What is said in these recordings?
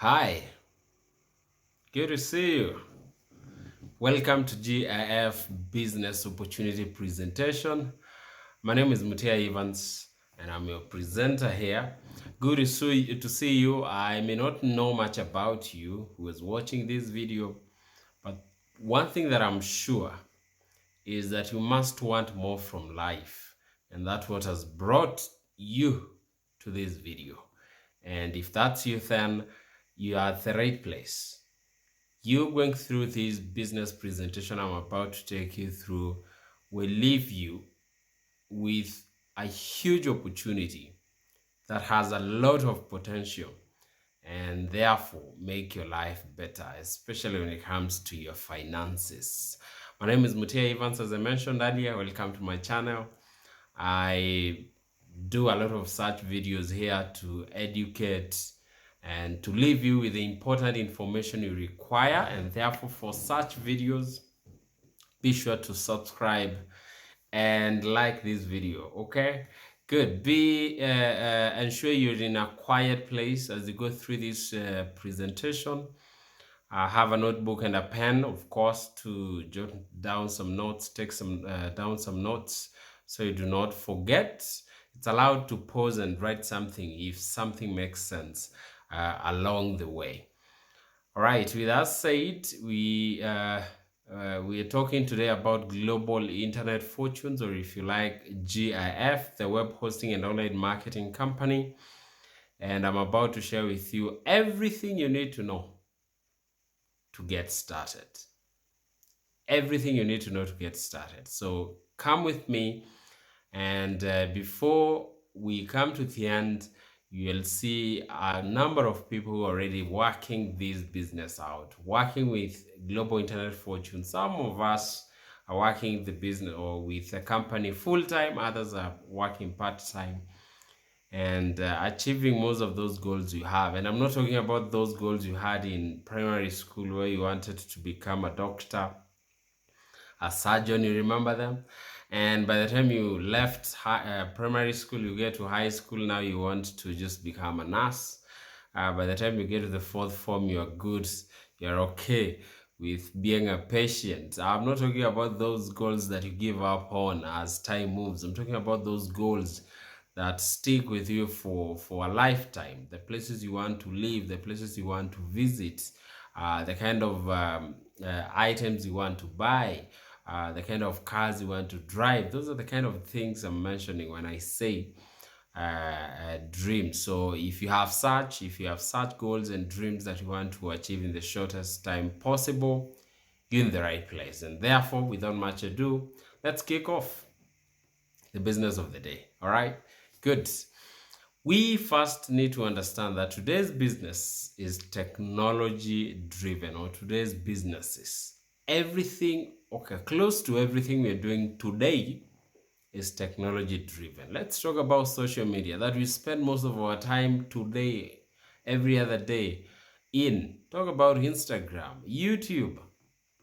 Hi, good to see you. Welcome to GIF Business Opportunity Presentation. My name is Mutia Evans and I'm your presenter here. Good to see you. I may not know much about you who is watching this video, but one thing that I'm sure is that you must want more from life, and that's what has brought you to this video. And if that's you, then you are at the right place. You going through this business presentation I'm about to take you through will leave you with a huge opportunity that has a lot of potential and therefore make your life better, especially when it comes to your finances. My name is Mutia Evans, as I mentioned earlier. Welcome to my channel. I do a lot of such videos here to educate and to leave you with the important information you require, and therefore for such videos be sure to subscribe and like this video. Okay, good. Be ensure you're in a quiet place as you go through this presentation. Have a notebook and a pen, of course, to jot down some notes, take some down some notes so you do not forget. It's allowed to pause and write something if something makes sense along the way. All right, with that said, we are talking today about Global Internet Fortunes, or if you like, GIF, the web hosting and online marketing company. And I'm about to share with you everything you need to know to get started. Everything you need to know to get started. So come with me, and before we come to the end, you'll see a number of people who are already working this business out, working with Global Internet Fortune. Some of us are working the business or with the company full-time, others are working part-time, and achieving most of those goals you have. And I'm not talking about those goals you had in primary school where you wanted to become a doctor, a surgeon, you remember them? And by the time you left primary school, you get to high school, now you want to just become a nurse. By the time you get to the fourth form, you're good, you're okay with being a patient. I'm not talking about those goals that you give up on as time moves. I'm talking about those goals that stick with you for a lifetime. The places you want to live, the places you want to visit, the kind of items you want to buy, the kind of cars you want to drive. Those are the kind of things I'm mentioning when I say dreams. So if you have such goals and dreams that you want to achieve in the shortest time possible, you're in the right place. And therefore, without much ado, let's kick off the business of the day. All right, good. We first need to understand that today's business is technology driven, or today's businesses, everything, okay, close to everything we're doing today is technology driven. Let's talk about social media that we spend most of our time today, every other day in. Talk about Instagram, YouTube,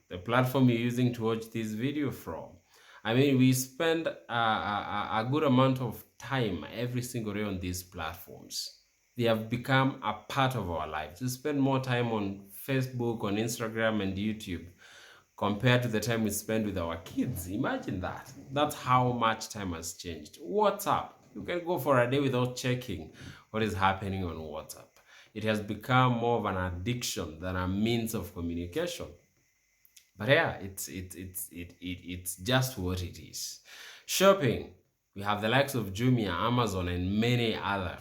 the platform you're using to watch this video from. I mean, we spend a good amount of time every single day on these platforms. They have become a part of our lives. We spend more time on Facebook, on Instagram, and YouTube compared to the time we spend with our kids. Imagine that. That's how much time has changed. WhatsApp. You can go for a day without checking what is happening on WhatsApp. It has become more of an addiction than a means of communication. But yeah, it's just what it is. Shopping. We have the likes of Jumia, Amazon, and many other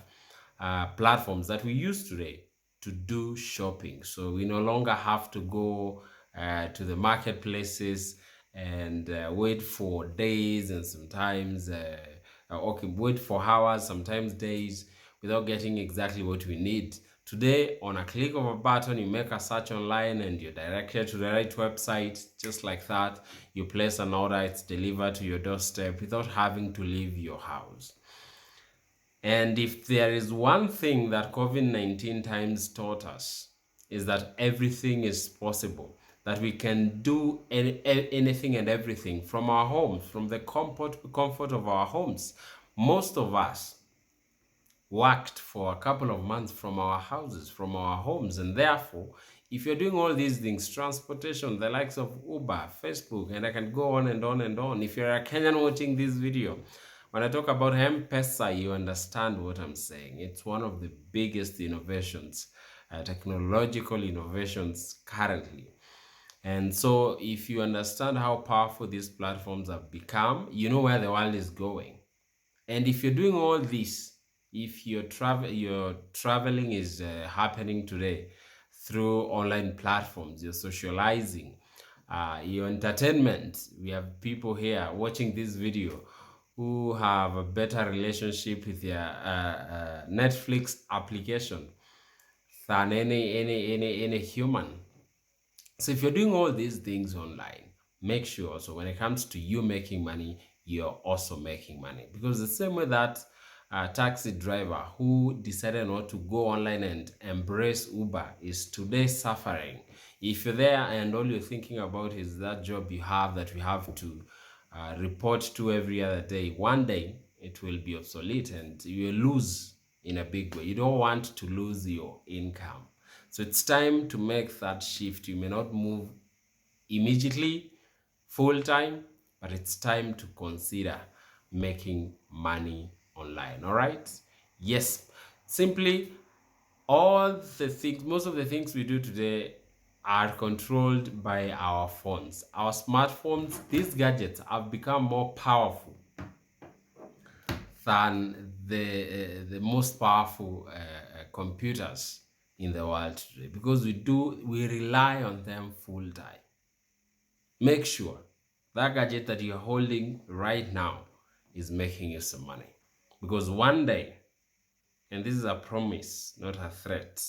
platforms that we use today to do shopping. So we no longer have to go to the marketplaces and wait for days, and sometimes okay, wait for hours, sometimes days, without getting exactly what we need. Today, on a click of a button, you make a search online and you're directed to the right website. Just like that, you place an order, it's delivered to your doorstep without having to leave your house. And if there is one thing that COVID-19 times taught us, is that everything is possible, that we can do anything and everything from our homes, from the comfort of our homes. Most of us worked for a couple of months from our houses, from our homes. And therefore, if you're doing all these things, transportation, the likes of Uber, Facebook, and I can go on and on and on. If you're a Kenyan watching this video, when I talk about M-Pesa, you understand what I'm saying. It's one of the biggest innovations, technological innovations currently. And so if you understand how powerful these platforms have become, you know where the world is going. And if you're doing all this, if your traveling is happening today through online platforms, you're socializing, your entertainment, we have people here watching this video who have a better relationship with their Netflix application than any human. So if you're doing all these things online, make sure so when it comes to you making money, you're also making money. Because the same way that a taxi driver who decided not to go online and embrace Uber is today suffering. If you're there and all you're thinking about is that job you have that we have to report to every other day, one day it will be obsolete and you will lose in a big way. You don't want to lose your income. So it's time to make that shift. You may not move immediately full time, but it's time to consider making money online. All right? Yes, simply all the things, most of the things we do today are controlled by our phones. Our smartphones, these gadgets have become more powerful than the most powerful computers in the world today, because we rely on them full time. Make sure that gadget that you're holding right now is making you some money, because one day, and this is a promise, not a threat,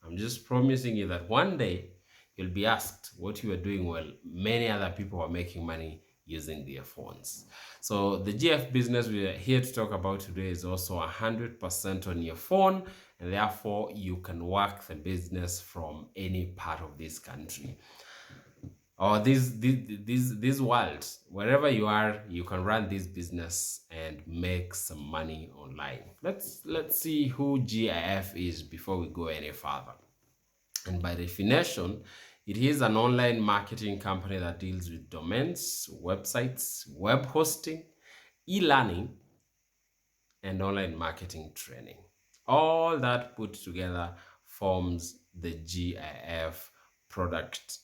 I'm just promising you that one day you'll be asked what you are doing while many other people are making money using their phones. So the GF business we are here to talk about today is also 100% on your phone, and therefore you can work the business from any part of this country or this world. Wherever you are, you can run this business and make some money online. Let's see who GIF is before we go any further. And by definition, it is an online marketing company that deals with domains, websites, web hosting, e-learning, and online marketing training. All that put together forms the GIF product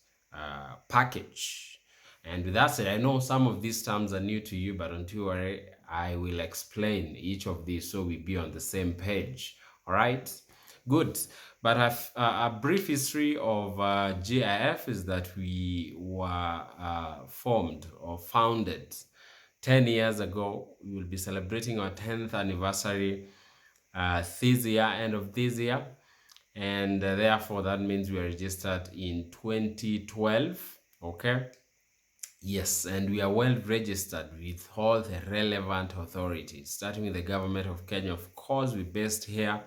package. And with that said, I know some of these terms are new to you, but don't you worry, I will explain each of these so we be on the same page. All right? Good. But a brief history of GIF is that we were formed or founded 10 years ago. We will be celebrating our 10th anniversary this year, end of this year. And therefore, that means we are registered in 2012. Okay. Yes, and we are well registered with all the relevant authorities, starting with the government of Kenya. Of course, we're based here,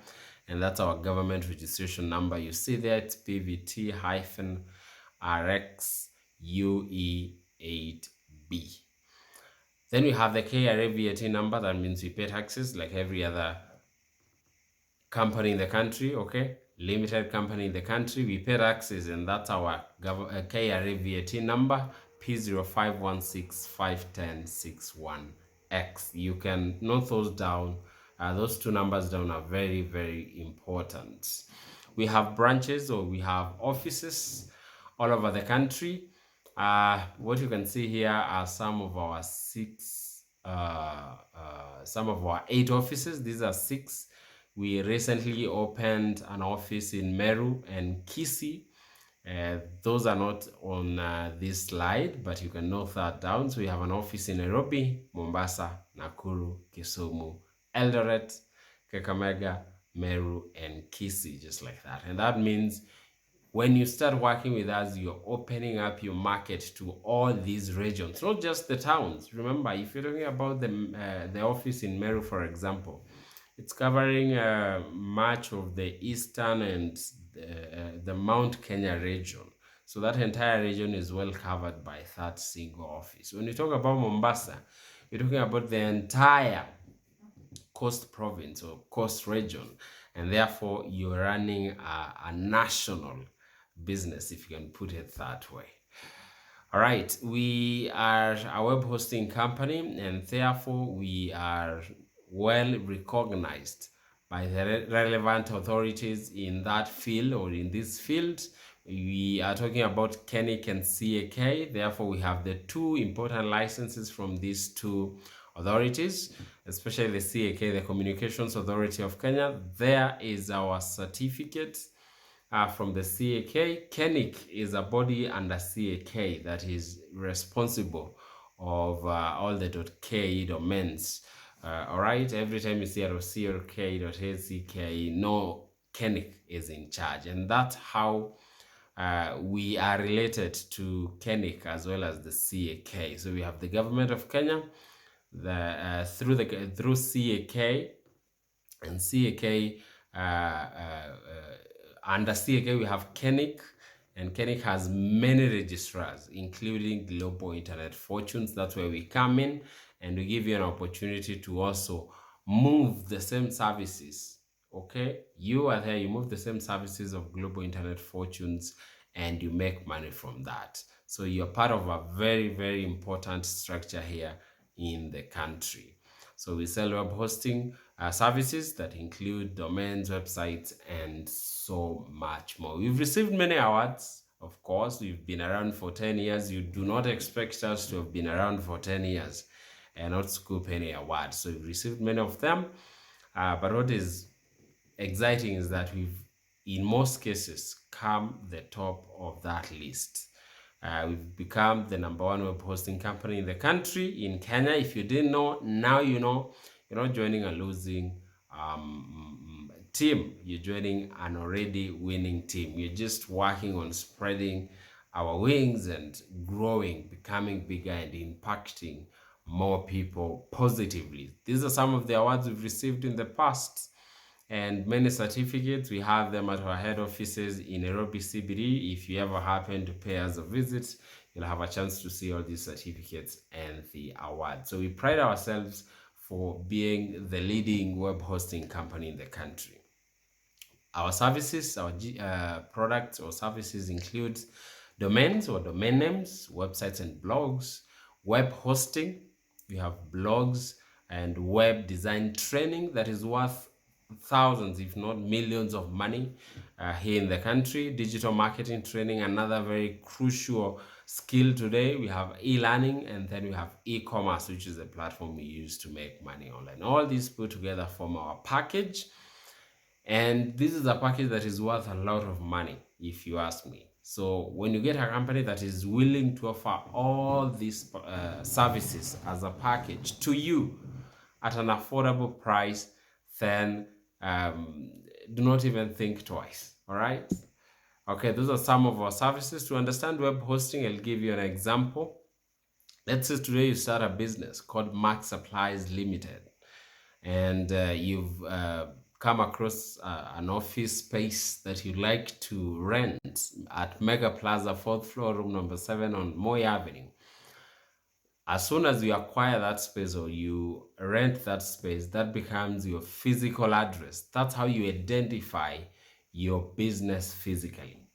and that's our government registration number. You see there, it's PVT-RXUE8B. Then we have the KRA VAT number. That means we pay taxes like every other company in the country, okay? Limited company in the country, we pay taxes, and that's our KRA VAT number, P051651061X. You can note those down. Those two numbers down are very, very important. We have branches, or we have offices all over the country. What you can see here are some of our some of our 8 offices. These are 6. We recently opened an office in Meru and Kisii. Those are not on this slide, but you can note that down. So we have an office in Nairobi, Mombasa, Nakuru, Kisumu, Eldoret, Kakamega, Meru, and Kisii, just like that. And that means when you start working with us, you're opening up your market to all these regions, not just the towns. Remember, if you're talking about the office in Meru, for example, it's covering much of the eastern and the Mount Kenya region. So that entire region is well covered by that single office. When you talk about Mombasa, you're talking about the entire coast province or coast region, and therefore you're running a national business, if you can put it that way. All right, we are a web hosting company, and therefore we are well recognized by the relevant authorities in that field or in this field. We are talking about KENIC and CAK. Therefore, we have the two important licenses from these two authorities, especially the CAK, the Communications Authority of Kenya. There is our certificate from the CAK. KENIC is a body under CAK that is responsible of all the .ke domains. All right, every time you see .co.k.ack, no, KENIC is in charge, and that's how we are related to KENIC as well as the CAK. So we have the government of Kenya, through CAK, and CAK under CAK we have KENIC, and KENIC has many registrars, including Global Internet Fortunes. That's where we come in, and we give you an opportunity to also move the same services. Okay, you are there, you move the same services of Global Internet Fortunes, and you make money from that. So you're part of a very, very important structure here in the country. So we sell web hosting services that include domains, websites, and so much more. We've received many awards. Of course, we've been around for 10 years. You do not expect us to have been around for 10 years and not scoop any awards. So we've received many of them. But what is exciting is that we've, in most cases, come the top of that list. We've become the #1 web hosting company in the country, in Kenya. If you didn't know, now you know. You're not joining a losing team. You're joining an already winning team. You're just working on spreading our wings and growing, becoming bigger, and impacting more people positively. These are some of the awards we've received in the past, and many certificates. We have them at our head offices in Nairobi CBD. If you ever happen to pay us a visit, you'll have a chance to see all these certificates and the awards. So we pride ourselves for being the leading web hosting company in the country. Our services, our products or services include domains or domain names, websites and blogs, web hosting. We have blogs and web design training that is worth thousands, if not millions of money here in the country. Digital marketing training, another very crucial skill today. We have e-learning, and then we have e-commerce, which is a platform we use to make money online. All these put together form our package, and this is a package that is worth a lot of money, if you ask me. So when you get a company that is willing to offer all these services as a package to you at an affordable price, then do not even think twice. All right. Okay, those are some of our services. To understand web hosting, I'll give you an example. Let's say today you start a business called Max Supplies Limited, and you've come across an office space that you'd like to rent at Mega Plaza, 4th floor, room number 7 on Moi Avenue. As soon as you acquire that space or you rent that space, that becomes your physical address. That's how you identify your business physically.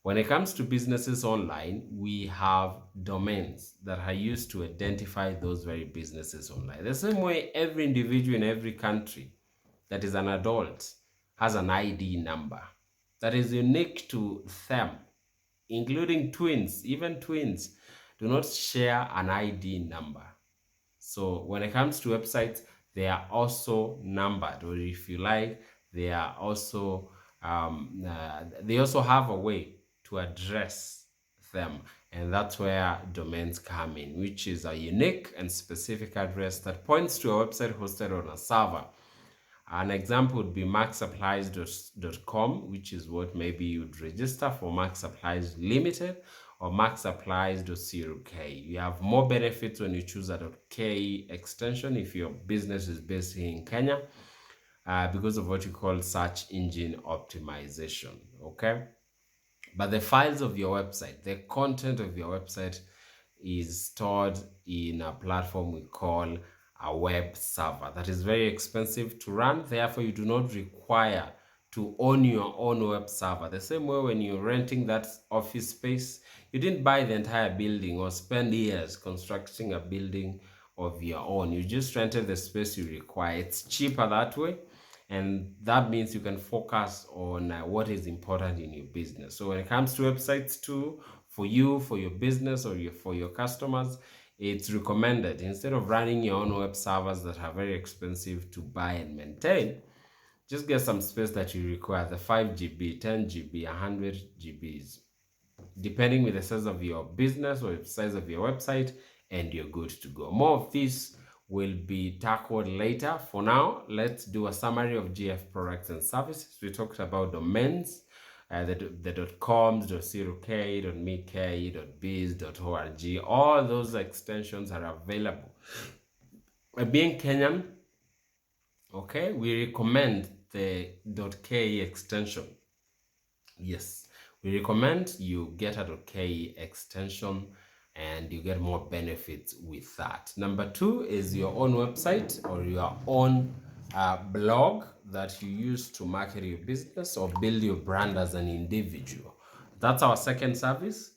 When it comes to businesses online, we have domains that are used to identify those very businesses online. The same way every individual in every country that is an adult has an ID number that is unique to them, including twins. Even twins do not share an ID number. So when it comes to websites, they are also numbered, or if you like, they are also they also have a way to address them, and that's where domains come in, which is a unique and specific address that points to a website hosted on a server. An example would be maxsupplies.com, which is what maybe you'd register for Max Supplies Limited, or maxsupplies.co.k. You have more benefits when you choose a .ke extension if your business is based here in Kenya, because of what you call search engine optimization. Okay, but the files of your website, the content of your website, is stored in a platform we call a web server. That is very expensive to run. Therefore, you do not require to own your own web server. The same way when you're renting that office space, you didn't buy the entire building or spend years constructing a building of your own. You just rented the space you require. It's cheaper that way. And that means you can focus on what is important in your business. So when it comes to websites too, for you, for your business, or for your customers, it's recommended, instead of running your own web servers that are very expensive to buy and maintain, just get some space that you require, the 5 GB, 10 GB, 100 GBs, depending with the size of your business or the size of your website, and you're good to go. More of this will be tackled later. For now, let's do a summary of GF products and services. We talked about domains, the .coms, .co.uk, .me.k, .biz, .org. All those extensions are available. Being Kenyan, okay, we recommend the .ke extension. Yes, we recommend you get a .ke extension and you get more benefits with that. Number 2 is your own website or your own blog that you use to market your business or build your brand as an individual. That's our second service.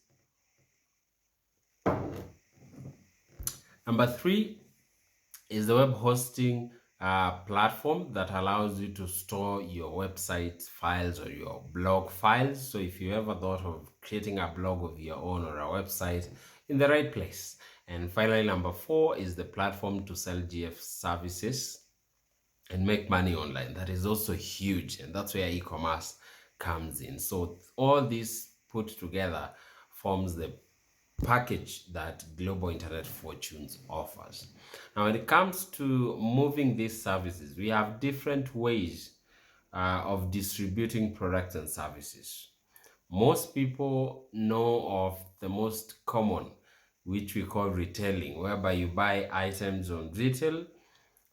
Number 3 is the web hosting platform that allows you to store your website files or your blog files. So if you ever thought of creating a blog of your own or a website, in the right place. And finally, number 4 is the platform to sell GF services and make money online. That is also huge, and that's where e-commerce comes in. So all this put together forms the package that Global Internet Fortunes offers. Now, when it comes to moving these services, we have different ways of distributing products and services. Most people know of the most common, which we call retailing, whereby you buy items on retail.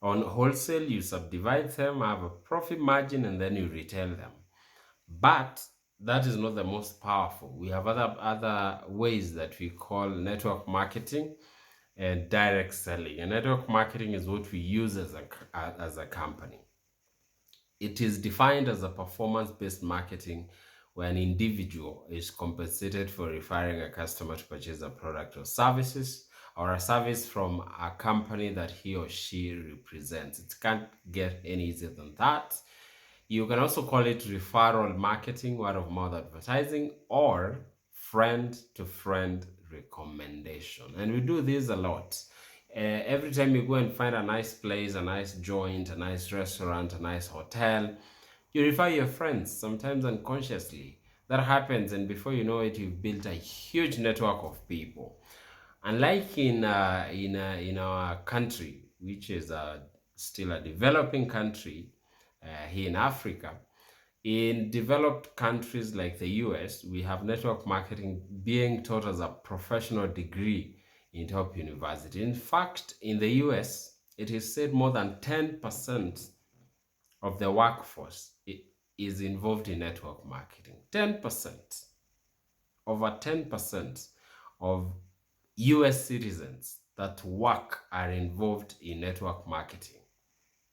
On wholesale, you subdivide them, have a profit margin, and then you retail them. But that is not the most powerful. We have other ways that we call network marketing and direct selling. And network marketing is what we use as a company. It is defined as a performance-based marketing where an individual is compensated for referring a customer to purchase a product or services, or a service from a company that he or she represents. It can't get any easier than that. You can also call it referral marketing, word of mouth advertising, or friend to friend recommendation. And we do this a lot. Every time you go and find a nice place, a nice joint, a nice restaurant, a nice hotel, you refer your friends, sometimes unconsciously. That happens, and before you know it, you've built a huge network of people. Unlike in our country, which is still a developing country here in Africa, in developed countries like the US, we have network marketing being taught as a professional degree in top university. In fact, in the US, it is said more than 10% of the workforce is involved in network marketing. 10%. Over 10% of US citizens that work are involved in network marketing.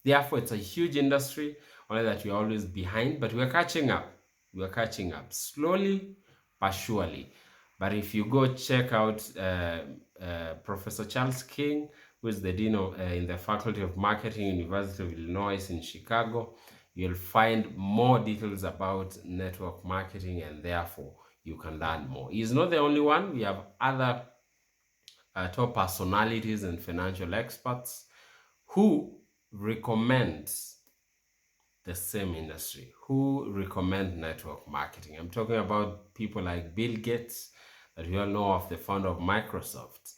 Therefore, it's a huge industry, only that we're always behind, but we're catching up. We're catching up slowly but surely. But if you go check out Professor Charles King, who is the dean in the Faculty of Marketing, University of Illinois in Chicago, you'll find more details about network marketing, and therefore you can learn more. He's not the only one. We have other top personalities and financial experts who recommend the same industry, who recommend network marketing. I'm talking about people like Bill Gates, that we all know of, the founder of Microsoft,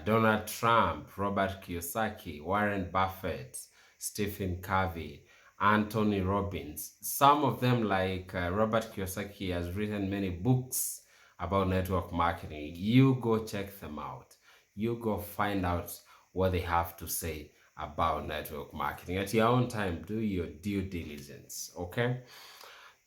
Donald Trump, Robert Kiyosaki, Warren Buffett, Stephen Covey, Anthony Robbins. Some of them, like Robert Kiyosaki, has written many books about network marketing. You go check them out. You go find out what they have to say about network marketing. At your own time, do your due diligence, okay?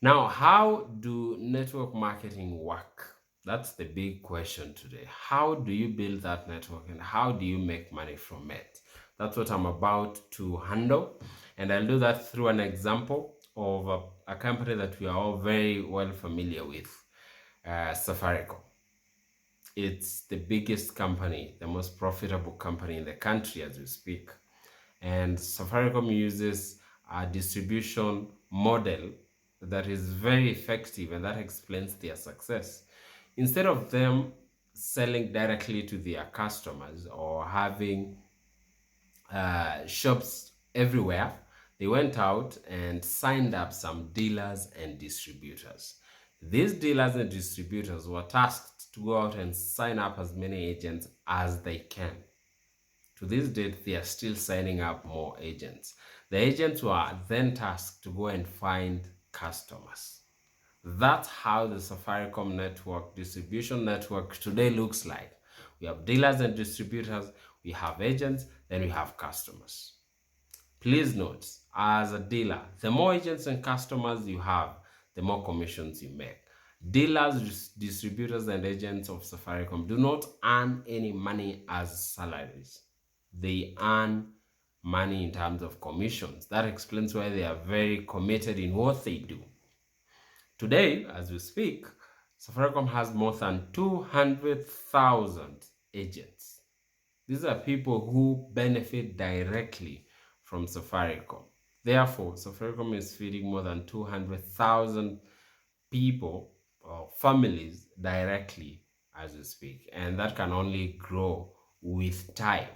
Now, how do network marketing work? That's the big question today. How do you build that network, and how do you make money from it? That's what I'm about to handle. And I'll do that through an example of a company that we are all very well familiar with, Safaricom. It's the biggest company, the most profitable company in the country as we speak. And Safaricom uses a distribution model that is very effective, and that explains their success. Instead of them selling directly to their customers or having shops everywhere, they went out and signed up some dealers and distributors. These dealers and distributors were tasked to go out and sign up as many agents as they can. To this date, they are still signing up more agents. The agents were then tasked to go and find customers. That's how the Safaricom network, distribution network today looks like. We have dealers and distributors, we have agents, then we have customers. Please note, as a dealer, the more agents and customers you have, the more commissions you make. Dealers, distributors, and agents of Safaricom do not earn any money as salaries. They earn money in terms of commissions. That explains why they are very committed in what they do. Today, as we speak, Safaricom has more than 200,000 agents. These are people who benefit directly from Safaricom. Therefore, Safaricom is feeding more than 200,000 people or families directly as we speak. And that can only grow with time.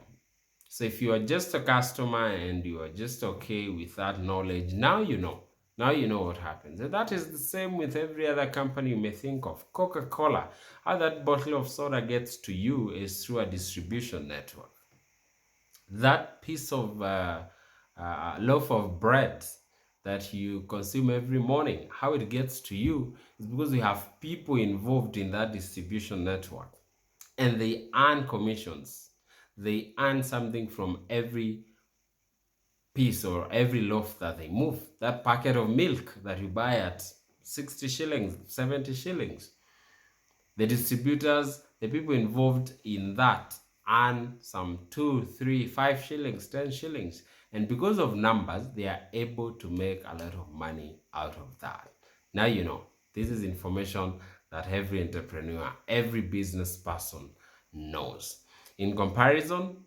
So if you are just a customer and you are just okay with that knowledge, now you know. Now you know what happens. And that is the same with every other company you may think of. Coca-Cola, how that bottle of soda gets to you is through a distribution network. That piece of loaf of bread that you consume every morning, how it gets to you is because you have people involved in that distribution network, and they earn commissions. They earn something from every piece or every loaf that they move. That packet of milk that you buy at 60 shillings, 70 shillings. The distributors, the people involved in that, earn some 2, 3, 5 shillings, 10 shillings. And because of numbers, they are able to make a lot of money out of that. Now you know, this is information that every entrepreneur, every business person knows. In comparison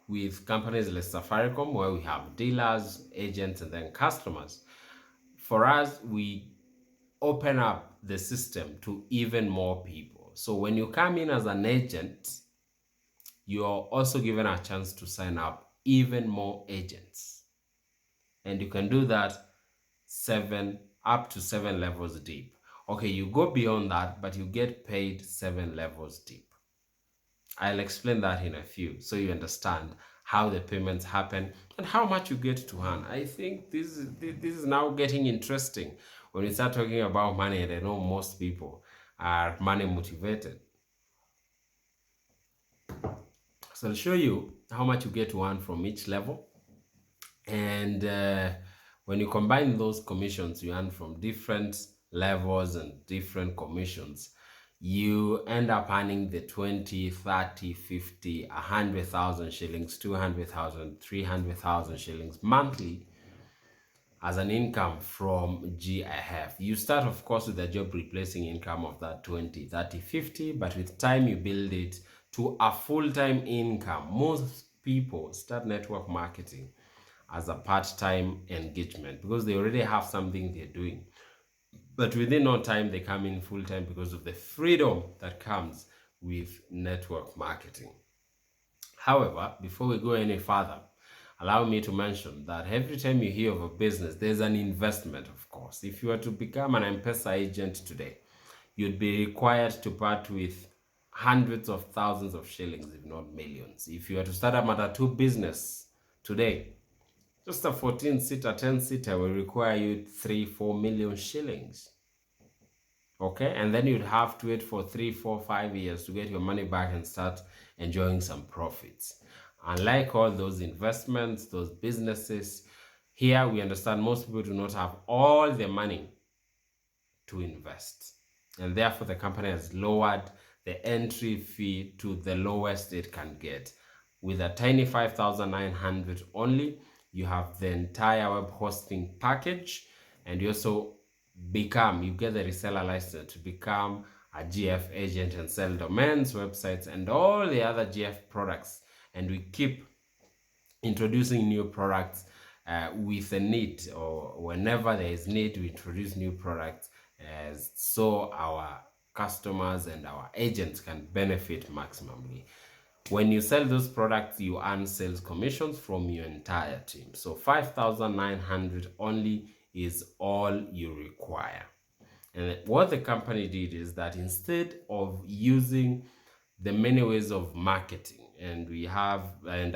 with companies like Safaricom, where we have dealers, agents, and then customers, for us, we open up the system to even more people. So when you come in as an agent, you're also given a chance to sign up even more agents. And you can do that up to 7 levels deep. Okay, you go beyond that, but you get paid 7 levels deep. I'll explain that in a few so you understand how the payments happen and how much you get to earn. I think this is now getting interesting when we start talking about money, and I know most people are money motivated. So I'll show you how much you get to earn from each level. And when you combine those commissions you earn from different levels and different commissions, you end up earning the 20, 30, 50, 100,000 shillings, 200,000, 300,000 shillings monthly as an income from GIF. You start, of course, with a job replacing income of that 20, 30, 50, but with time you build it to a full-time income. Most people start network marketing as a part-time engagement because they already have something they're doing. But within no time, they come in full-time because of the freedom that comes with network marketing. However, before we go any further, allow me to mention that every time you hear of a business, there's an investment, of course. If you were to become an M-Pesa agent today, you'd be required to part with hundreds of thousands of shillings, if not millions. If you were to start a Matatu business today, just a 14-seater, 10-seater will require you 3-4 million shillings. Okay, and then you'd have to wait for 3, 4, 5 years to get your money back and start enjoying some profits. Unlike all those investments, those businesses, here we understand most people do not have all the money to invest. And therefore, the company has lowered the entry fee to the lowest it can get. with a tiny 5,900 only, you have the entire web hosting package, and you also you get the reseller license to become a GF agent and sell domains, websites, and all the other GF products. And we keep introducing new products with a need, or whenever there is need, we introduce new products so our customers and our agents can benefit maximally. When you sell those products, you earn sales commissions from your entire team. So 5,900 only is all you require. And what the company did is that instead of using the many ways of marketing and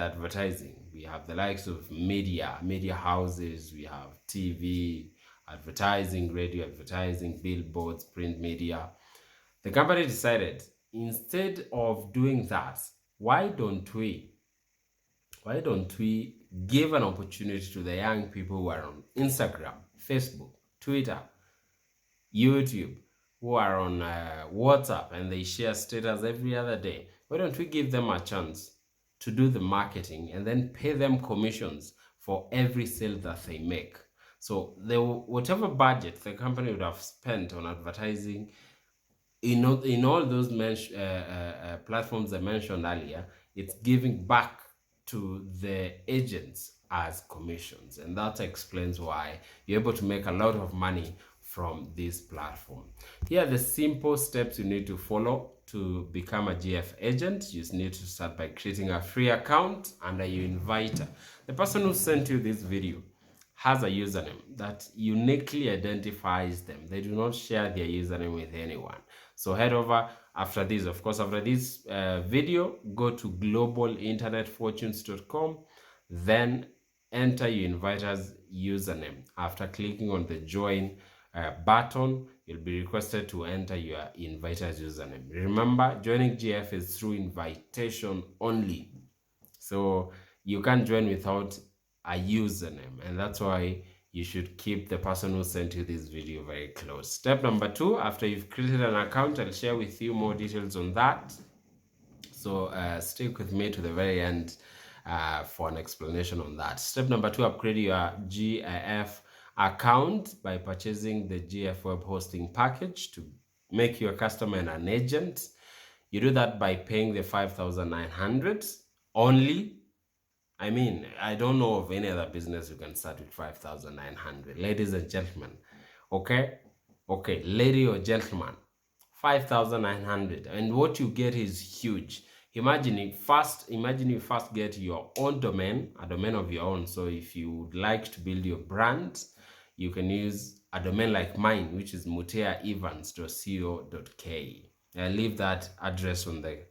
advertising, we have the likes of media houses, we have TV advertising, radio advertising, billboards, print media. The company decided, instead of doing that, why don't we give an opportunity to the young people who are on Instagram, Facebook, Twitter, YouTube, who are on WhatsApp, and they share status every other day? Why don't we give them a chance to do the marketing and then pay them commissions for every sale that they make? So whatever budget the company would have spent on advertising in all those platforms I mentioned earlier, it's giving back to the agents as commissions, and that explains why you're able to make a lot of money from this platform. Here are the simple steps you need to follow to become a GF agent. You need to start by creating a free account under your inviter. The person who sent you this video has a username that uniquely identifies them. They do not share their username with anyone. So head over after this. Of course, after this video, go to globalinternetfortunes.com, then enter your inviter's username. After clicking on the join button, you'll be requested to enter your inviter's username. Remember, joining GF is through invitation only. So you can't join without a username, and that's why you should keep the person who sent you this video very close. Step number 2, after you've created an account, I'll share with you more details on that. So stick with me to the very end for an explanation on that. Step number 2, upgrade your GIF account by purchasing the GF web hosting package to make you a customer and an agent. You do that by paying the 5,900 only. I mean, I don't know of any other business you can start with 5,900. Ladies and gentlemen, okay, lady or gentleman, 5,900, and what you get is huge. Imagine you first get your own domain, a domain of your own. So if you would like to build your brand, you can use a domain like mine, which is muteaevans.co.ke. I'll leave that address on the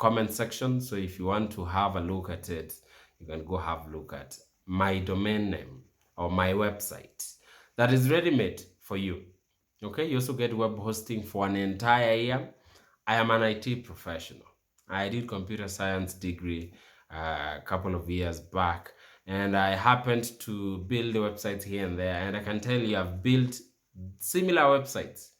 comment section. So if you want to have a look at it, you can go have a look at my domain name or my website that is ready-made for you. Okay, you also get web hosting for an entire year. I am an IT professional. I did computer science degree a couple of years back, and I happened to build the websites here and there, and I can tell you I've built similar websites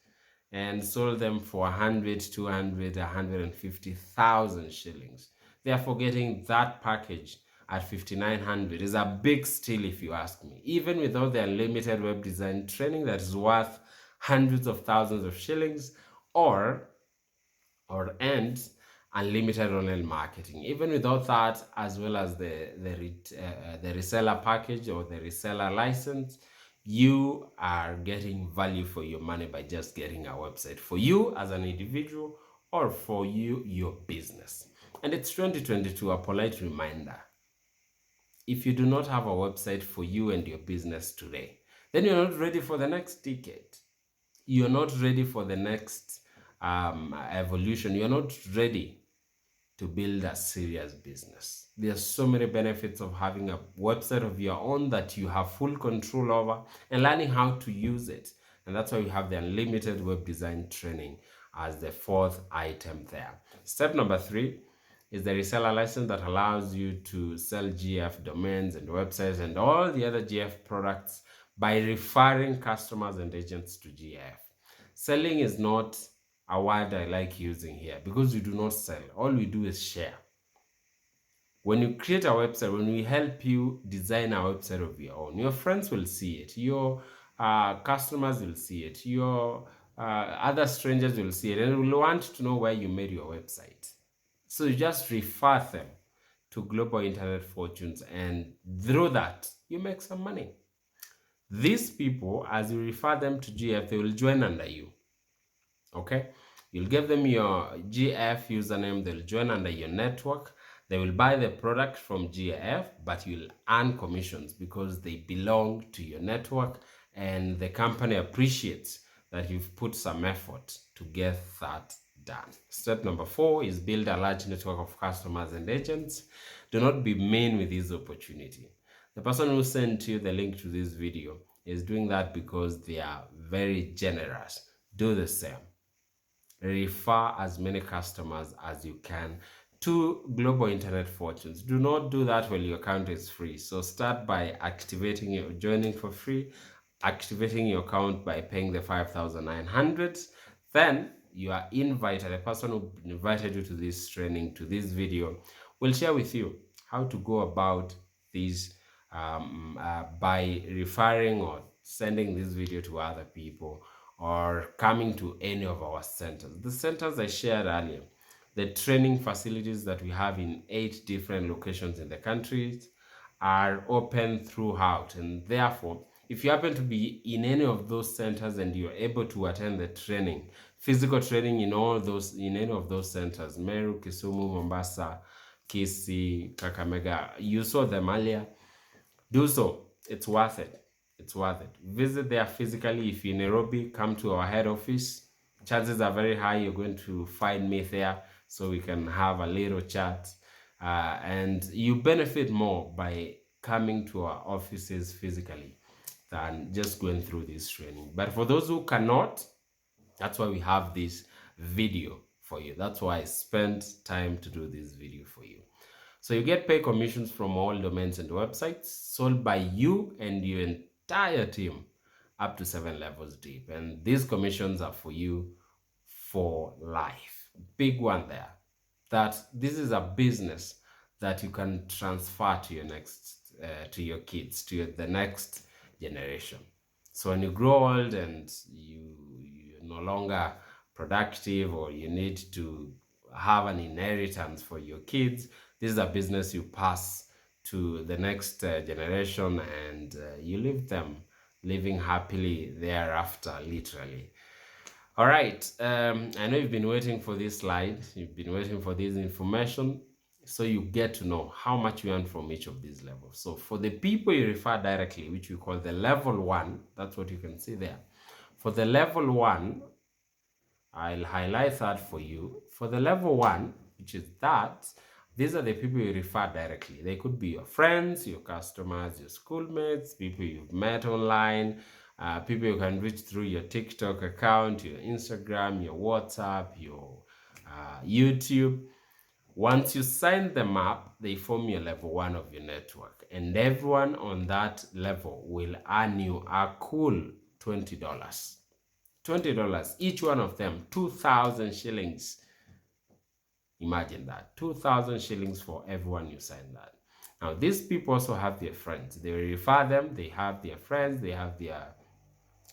and sold them for 100, 200, 150,000 shillings. Therefore, getting that package at 5,900 is a big steal if you ask me. Even without the unlimited web design training that is worth hundreds of thousands of shillings, or unlimited online marketing. Even without that, as well as the reseller package or the reseller license, you are getting value for your money by just getting a website for you as an individual or for your business. And it's 2022, a polite reminder. If you do not have a website for you and your business today, then you're not ready for the next decade. You're not ready for the next evolution. You're not ready to build a serious business. There's so many benefits of having a website of your own that you have full control over and learning how to use it. And that's why we have the unlimited web design training as the 4th item there. Step number 3 is the reseller license that allows you to sell GF domains and websites and all the other GF products by referring customers and agents to GF. Selling is not a word I like using here because we do not sell. All we do is share. When you create a website, when we help you design a website of your own, your friends will see it, your customers will see it, your other strangers will see it, and will want to know where you made your website. So you just refer them to Global Internet Fortunes, and through that, you make some money. These people, as you refer them to GF, they will join under you. Okay? You'll give them your GF username, they'll join under your network. They will buy the product from GF, but you'll earn commissions because they belong to your network, and the company appreciates that you've put some effort to get that done. Step number 4 is build a large network of customers and agents. Do not be mean with this opportunity. The person who sent you the link to this video is doing that because they are very generous. Do the same. Refer as many customers as you can to Global Internet Fortunes. Do not do that while your account is free. So start by activating your joining for free, activating your account by paying the 5,900. Then you are invited, the person who invited you to this training, to this video, will share with you how to go about this by referring or sending this video to other people, or coming to any of our centers. The centers I shared earlier, the training facilities that we have in 8 different locations in the country, are open throughout, and therefore, if you happen to be in any of those centers and you're able to attend the training, physical training in any of those centers, Meru, Kisumu, Mombasa, Kisii, Kakamega, you saw them earlier, do so. It's worth it. It's worth it. Visit there physically. If you're in Nairobi, come to our head office. Chances are very high you're going to find me there, so we can have a little chat. And you benefit more by coming to our offices physically than just going through this training. But for those who cannot, that's why we have this video for you. That's why I spent time to do this video for you. So you get paid commissions from all domains and websites sold by you and your entire team up to 7 levels deep. And these commissions are for you for life. Big one there. That this is a business that you can transfer to your next, to your kids, to the next generation. So when you grow old and you're no longer productive, or you need to have an inheritance for your kids, this is a business you pass to the next generation, and you leave them living happily thereafter, literally. All right, I know you've been waiting for this slide, you've been waiting for this information, so you get to know how much you earn from each of these levels. So for the people you refer directly, which we call the level 1, that's what you can see there. For the level 1, I'll highlight that for you. For the level 1, which is that, these are the people you refer directly. They could be your friends, your customers, your schoolmates, people you've met online, people you can reach through your TikTok account, your Instagram, your WhatsApp, your YouTube. Once you sign them up, they form your level 1 of your network, and everyone on that level will earn you a cool $20. $20, each one of them, 2,000 shillings. Imagine that, 2,000 shillings for everyone you sign that. Now, these people also have their friends. They refer them, they have their friends, they have their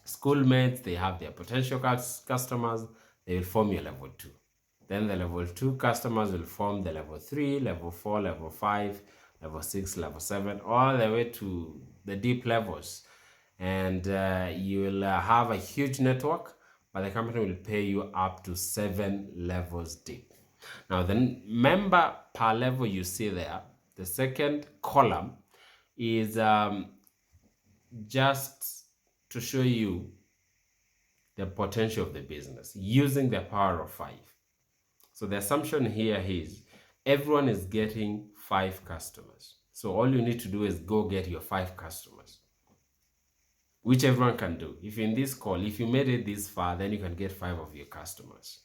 schoolmates, they have their potential customers. They will form your level 2. Then the level 2 customers will form the level 3, level 4, level 5, level 6, level 7, all the way to the deep levels. And you will have a huge network, but the company will pay you up to 7 levels deep. Now, the member per level you see there, the second column is just to show you the potential of the business using the power of 5. So the assumption here is everyone is getting 5 customers. So all you need to do is go get your 5 customers, which everyone can do. If in this call, if you made it this far, then you can get 5 of your customers.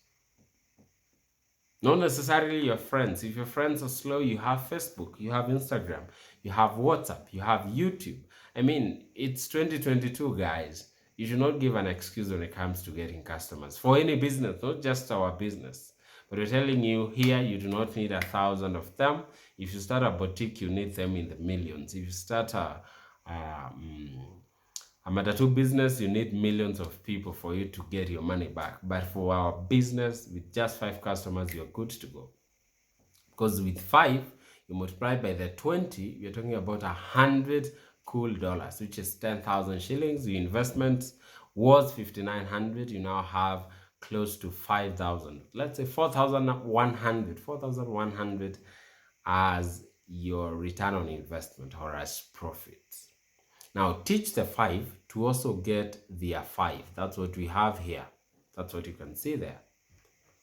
Not necessarily your friends. If your friends are slow, you have Facebook, you have Instagram, you have WhatsApp, you have YouTube. I mean, it's 2022, guys. You should not give an excuse when it comes to getting customers for any business, not just our business. But we're telling you here, you do not need 1,000 of them. If you start a boutique, you need them in the millions. If you start a matatu business, you need millions of people for you to get your money back. But for our business, with just 5 customers, you're good to go. Because with 5, you multiply by the 20, you're talking about 100 cool dollars, which is 10,000 shillings. Your investment was 5,900. You now have close to 5,000. Let's say 4,100 as your return on investment or as profits. Now teach the 5 to also get their 5. That's what we have here. That's what you can see there.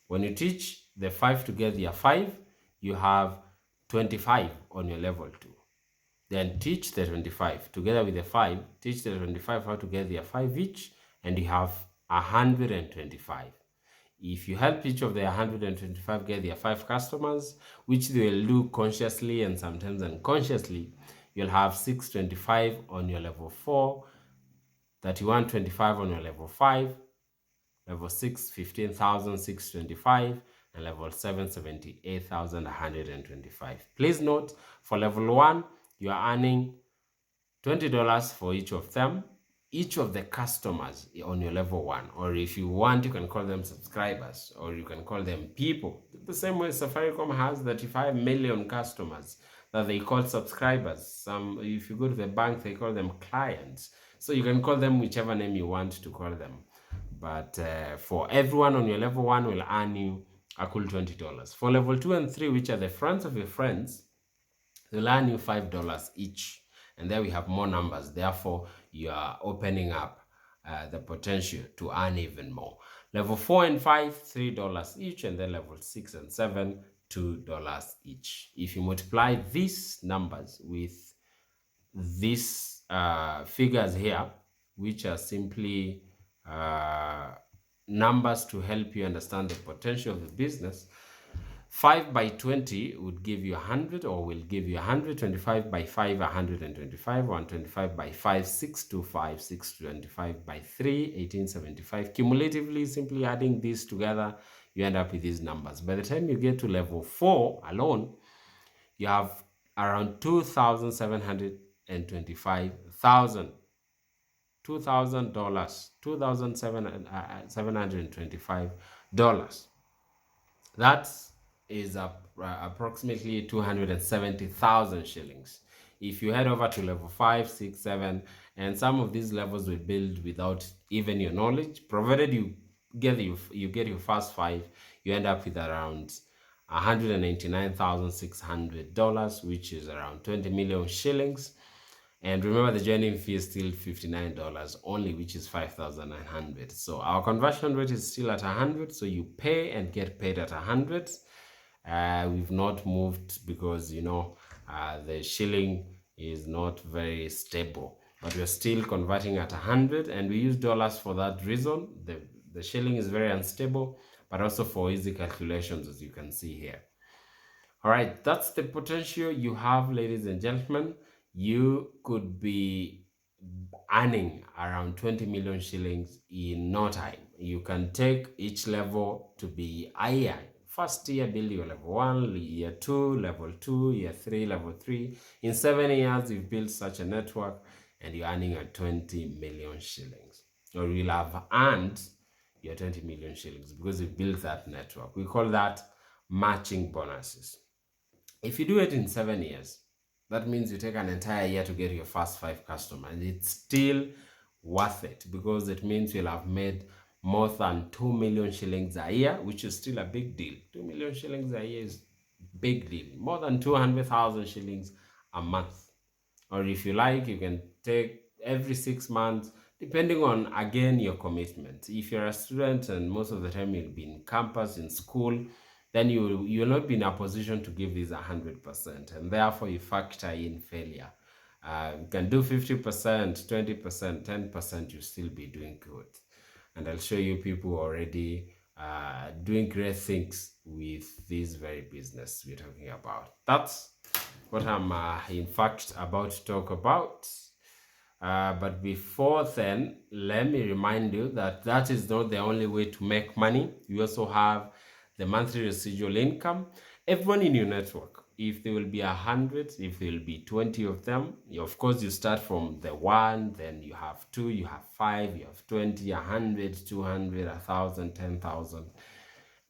When you teach the 5 to get their 5, you have 25 on your level 2. Then teach the 25 together with the 5. Teach the 25 how to get their 5 each, and you have 125. If you help each of the 125 get their 5 customers, which they will do consciously and sometimes unconsciously, you'll have 625 on your level 4, 3125 on your level 5, level 6, 15,625, and level 7, 78,125. Please note, for level 1, you are earning $20 for each of them, each of the customers on your level 1. Or if you want, you can call them subscribers, or you can call them people. The same way Safaricom has 35 million customers that they call subscribers. If you go to the bank, they call them clients. So you can call them whichever name you want to call them. But for everyone on your level 1 will earn you a cool $20. For level 2 and 3, which are the friends of your friends, they'll earn you $5 each. And there we have more numbers. Therefore, you are opening up the potential to earn even more. Level 4 and 5, $3 each. And then level 6 and 7, $2 each. If you multiply these numbers with these figures here, which are simply numbers to help you understand the potential of the business, 5 by 20 would give you 100, or will give you 100. 25 by 5, 125. 125 by 5, 625. 625 by 3, 1875. Cumulatively, simply adding these together, you end up with these numbers. By the time you get to level 4 alone, you have around $2,725,000. $2,725. That is approximately 270,000 shillings. If you head over to level 5, 6, 7, and some of these levels will build without even your knowledge, provided you get your first 5, you end up with around $199,600, which is around 20 million shillings. And remember, the joining fee is still $59 only, which is 5,900. So our conversion rate is still at 100. So you pay and get paid at 100. We've not moved because, the shilling is not very stable. But we're still converting at 100. And we use dollars for that reason. The shilling is very unstable, but also for easy calculations, as you can see here. All right, that's the potential you have, ladies and gentlemen. You could be earning around 20 million shillings in no time. You can take each level to be higher. First year, build your level 1, year 2, level 2, year 3, level 3. In 7 years, you've built such a network and you're earning at 20 million shillings. Or you'll have earned your 20 million shillings because you built that network. We call that matching bonuses. If you do it in 7 years, that means you take an entire year to get your first 5 customers, and it's still worth it because it means you'll have made more than 2 million shillings a year, which is still a big deal. 2 million shillings a year is big deal. More than 200,000 shillings a month. Or if you like, you can take every 6 months, depending on, again, your commitment. If you're a student and most of the time you'll be in campus, in school, then you'll not be in a position to give this 100%, and therefore you factor in failure. You can do 50%, 20%, 10%, you'll still be doing good. And I'll show you people already doing great things with this very business we're talking about. That's what I'm in fact about to talk about. But before then, let me remind you that is not the only way to make money. You also have the monthly residual income. Everyone in your network, if there will be 100, if there will be 20 of them, of course you start from the 1, then you have 2, you have 5, you have 20, 100, 200, 1,000, 10,000.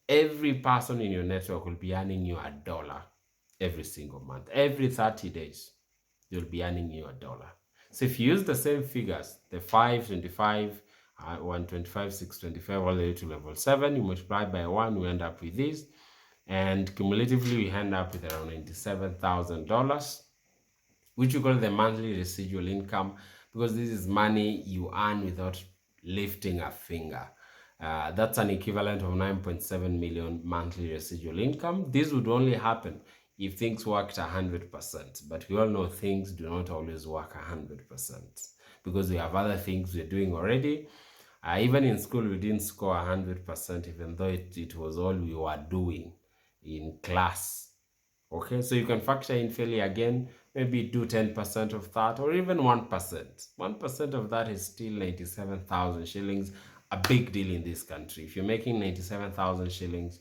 Every person in your network will be earning you $1 every single month. Every 30 days, they'll be earning you $1. So if you use the same figures, the 5, 25, 125, 625, all the way to level 7, you multiply by 1, we end up with this. And cumulatively, we end up with around $97,000, which we call the monthly residual income, because this is money you earn without lifting a finger. That's an equivalent of 9.7 million monthly residual income. This would only happen if things worked 100%, but we all know things do not always work 100% because we have other things we're doing already. Even in school, we didn't score 100%, even though it was all we were doing in class. Okay, so you can factor in failure again, maybe do 10% of that, or even 1%. 1% of that is still 97,000 shillings, a big deal in this country. If you're making 97,000 shillings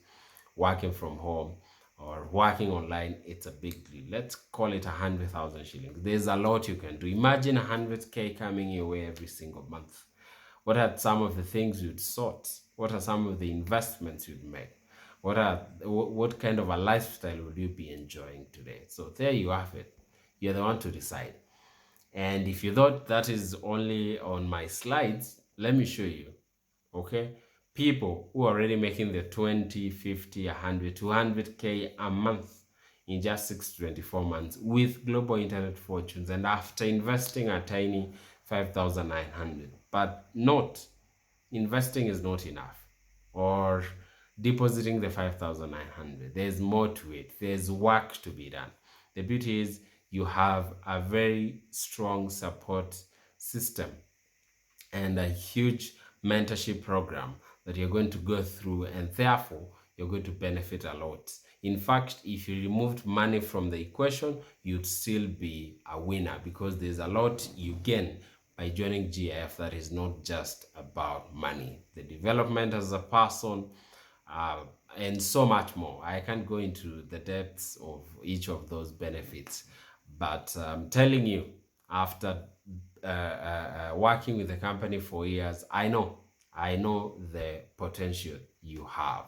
working from home or working online, it's a big deal. Let's call it 100,000 shillings. There's a lot you can do. Imagine 100K coming your way every single month. What are some of the things you'd sort? What are some of the investments you'd make? What kind of a lifestyle would you be enjoying today? So there you have it. You're the one to decide. And if you thought that is only on my slides, let me show you. Okay, people who are already making the 20, 50, 100, 200K a month in just 6 to 24 months with global internet fortunes, and after investing a tiny 5,900. But note, investing is not enough, or depositing the 5,900. There's more to it. There's work to be done. The beauty is you have a very strong support system and a huge mentorship program that you're going to go through, and therefore you're going to benefit a lot. In fact, if you removed money from the equation, you'd still be a winner, because there's a lot you gain by joining GIF that is not just about money. The development as a person, and so much more. I can't go into the depths of each of those benefits, but I'm telling you, after working with the company for years, I know the potential you have.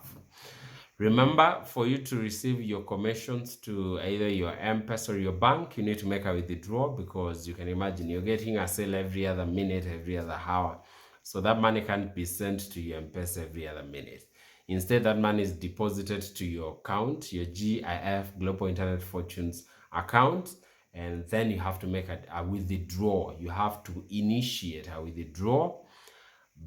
Remember, for you to receive your commissions to either your M-Pesa or your bank, you need to make a withdrawal, because you can imagine you're getting a sale every other minute, every other hour. So that money can't be sent to your M-Pesa every other minute. Instead, that money is deposited to your account, your GIF, Global Internet Fortunes account, and then you have to make a withdrawal. You have to initiate a withdrawal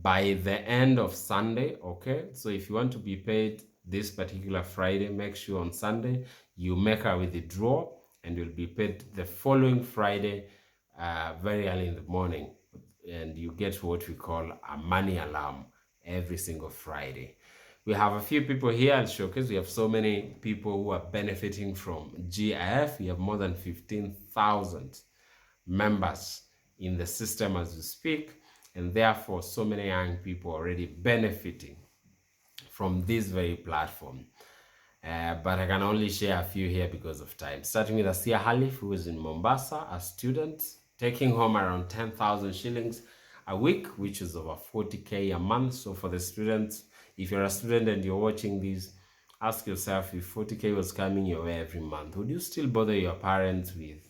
by the end of Sunday, okay? So if you want to be paid this particular Friday, make sure on Sunday you make a withdrawal, and you'll be paid the following Friday very early in the morning, and you get what we call a money alarm every single Friday. We have a few people here at Showcase. We have so many people who are benefiting from GIF. We have more than 15,000 members in the system as we speak, and therefore so many young people already benefiting from this very platform. But I can only share a few here because of time. Starting with Asia Halif, who is in Mombasa, a student, taking home around 10,000 shillings a week, which is over 40K a month. So for the students, if you're a student and you're watching this, ask yourself, if 40K was coming your way every month, would you still bother your parents with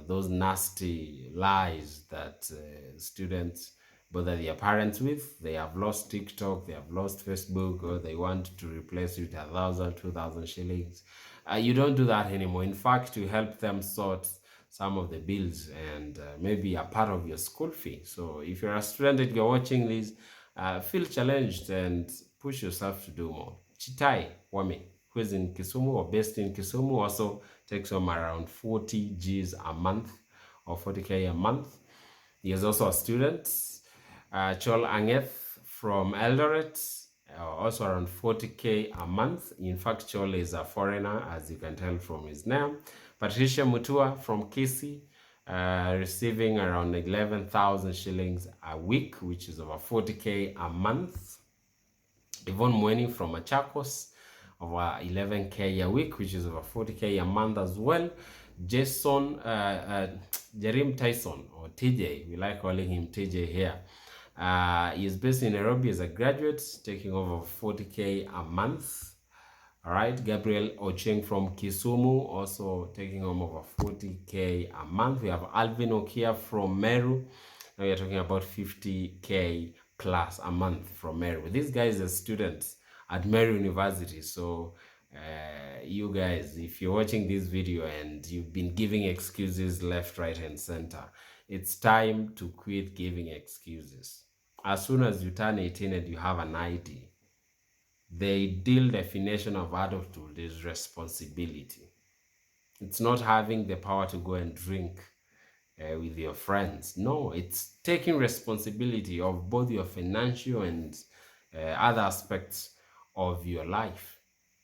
those nasty lies that students bother their parents with? They have lost TikTok, they have lost Facebook, or they want to replace it with 1,000, 2,000 shillings. You don't do that anymore. In fact, you help them sort some of the bills and maybe a part of your school fee. So if you're a student and you're watching this, feel challenged and push yourself to do more. Chitai Wami, who is in Kisumu or based in Kisumu, also takes home around 40 Gs a month, or 40K a month. He is also a student. Chol Angeth from Eldoret, also around 40K a month. In fact, Chol is a foreigner, as you can tell from his name. Patricia Mutua from Kisii, receiving around 11,000 shillings a week, which is over 40K a month. Yvonne Mweni from Machakos, over 11K a week, which is over 40K a month as well. Jason, Jerim Tyson, or TJ, we like calling him TJ here. He is based in Nairobi as a graduate, taking over 40K a month. All right, Gabriel Ocheng from Kisumu, also taking home over 40K a month. We have Alvin Okia from Meru. Now we are talking about 50K plus a month from Meru. This guy is a student at Meru University. So you guys, if you're watching this video and you've been giving excuses left, right, and center, it's time to quit giving excuses. As soon as you turn 18 and you have an ID, the ideal definition of adulthood is responsibility. It's not having the power to go and drink with your friends. No, it's taking responsibility of both your financial and other aspects of your life.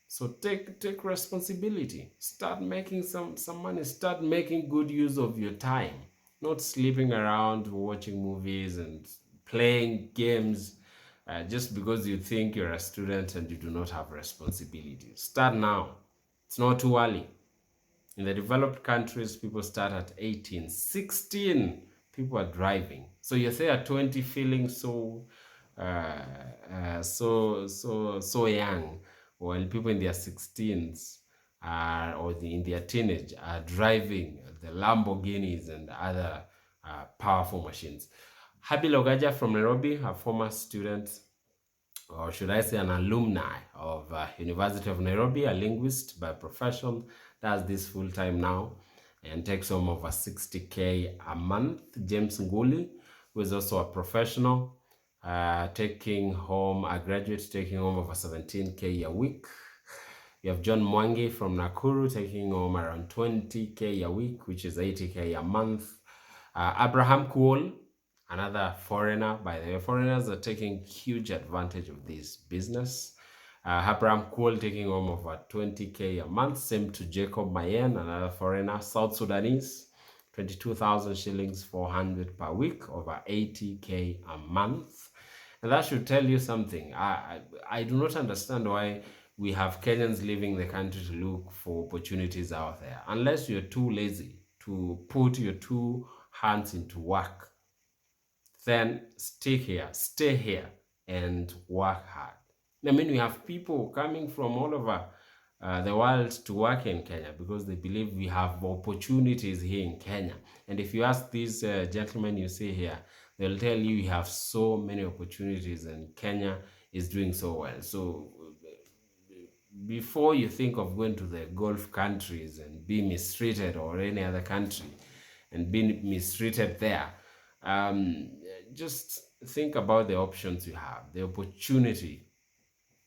So take responsibility. Start making some money. Start making good use of your time. Not sleeping around, watching movies and playing games just because you think you're a student and you do not have responsibility. Start now. It's not too early. In the developed countries, people start at 18, 16. People are driving. So you say at 20, feeling so young, while people in their 16s in their teenage are driving the Lamborghinis and other powerful machines. Happy Logaja from Nairobi, a former student, or should I say an alumni of University of Nairobi, a linguist by profession, does this full-time now and takes home over 60K a month. James Nguli, who is also a professional, taking home, a graduate taking home over 17K a week. You have John Mwangi from Nakuru taking home around 20K a week, which is 80K a month. Abraham Kuol, another foreigner. By the way, foreigners are taking huge advantage of this business. Abraham Kuol taking home over 20K a month. Same to Jacob Mayen, another foreigner. South Sudanese, 22,000 shillings, 400 per week, over 80K a month. And that should tell you something. I do not understand why we have Kenyans leaving the country to look for opportunities out there. Unless you're too lazy to put your two hands into work, then stick here, stay here, and work hard. I mean, we have people coming from all over the world to work in Kenya because they believe we have opportunities here in Kenya. And if you ask these gentlemen you see here, they'll tell you we have so many opportunities and Kenya is doing so well. So before you think of going to the Gulf countries and be mistreated, or any other country and being mistreated there, just think about the options you have, the opportunity